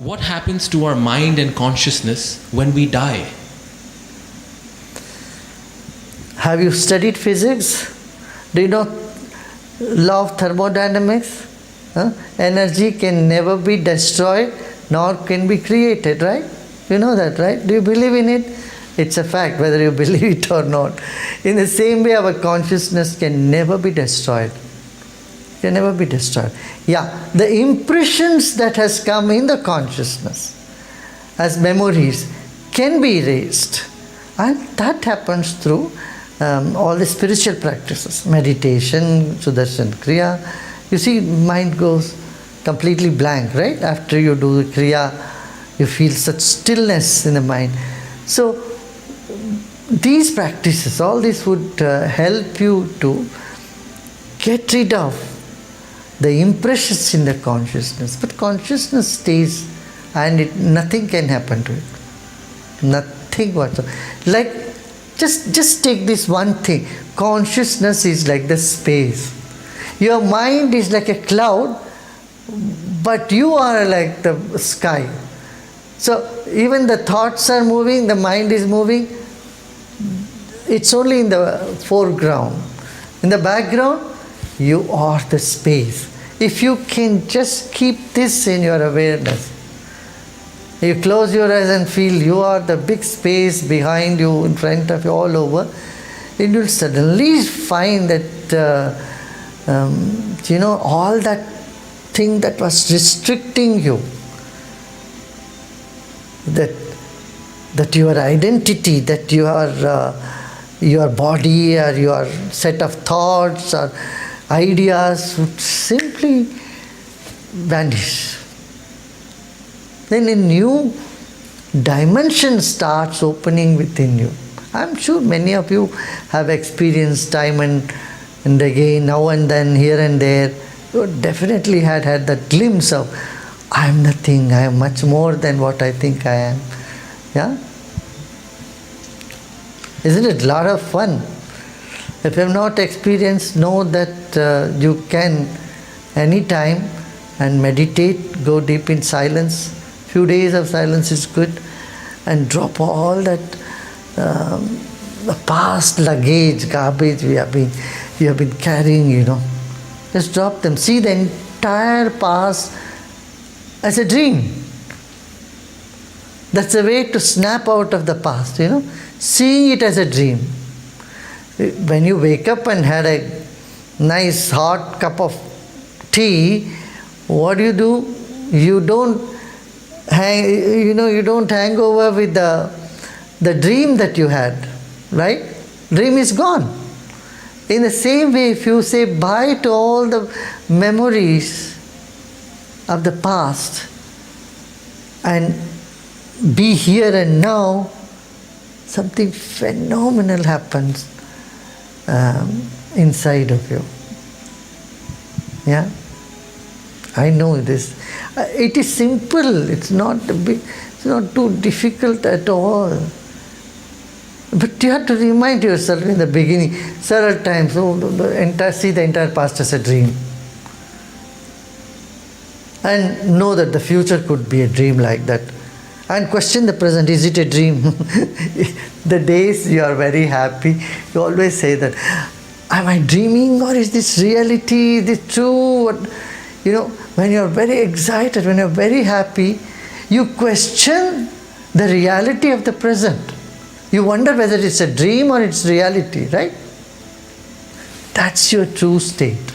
What happens to our mind and consciousness when we die? Have you studied physics? Do you know law of thermodynamics? Energy can never be destroyed nor can be created, right? You know that, right? Do you believe in it? It's a fact, whether you believe it or not. In the same way, our consciousness can never be destroyed. Can never be destroyed. Yeah, the impressions that has come in the consciousness as memories can be erased. And that happens through all the spiritual practices. Meditation, Sudarshan Kriya. You see, mind goes completely blank, right? After you do the Kriya, you feel such stillness in the mind. So, these practices, all this would help you to get rid of the impressions in the consciousness. But consciousness stays and nothing can happen to it. Nothing whatsoever. Like, just take this one thing. Consciousness is like the space. Your mind is like a cloud, but you are like the sky. So even the thoughts are moving, the mind is moving. It's only in the foreground. In the background, you are the space. If you can just keep this in your awareness, you close your eyes and feel you are the big space behind you, in front of you, all over, and you'll suddenly find that, all that thing that was restricting you, that your identity, that your body or your set of thoughts or ideas would simply vanish. Then a new dimension starts opening within you. I'm sure many of you have experienced time and again, now and then, here and there. You definitely had that glimpse of, I am nothing, I am much more than what I think I am. Yeah? Isn't it a lot of fun? If you have not experienced, know that you can anytime and meditate, go deep in silence. Few days of silence is good, and drop all that the past luggage, garbage you have been carrying, Just drop them. See the entire past as a dream. That's the way to snap out of the past, Seeing it as a dream. When you wake up and had a nice hot cup of tea, what do? You don't hang over with the dream that you had, right? Dream is gone. In the same way, if you say bye to all the memories of the past and be here and now, something phenomenal happens inside of you. Yeah? I know this. It is simple. It's not too difficult at all. But you have to remind yourself in the beginning, several times, see the entire past as a dream. And know that the future could be a dream like that. And question the present, is it a dream? The days you are very happy, you always say that, am I dreaming or is this reality? Is this true? When you are very excited, when you are very happy, you question the reality of the present. You wonder whether it's a dream or it's reality, right? That's your true state.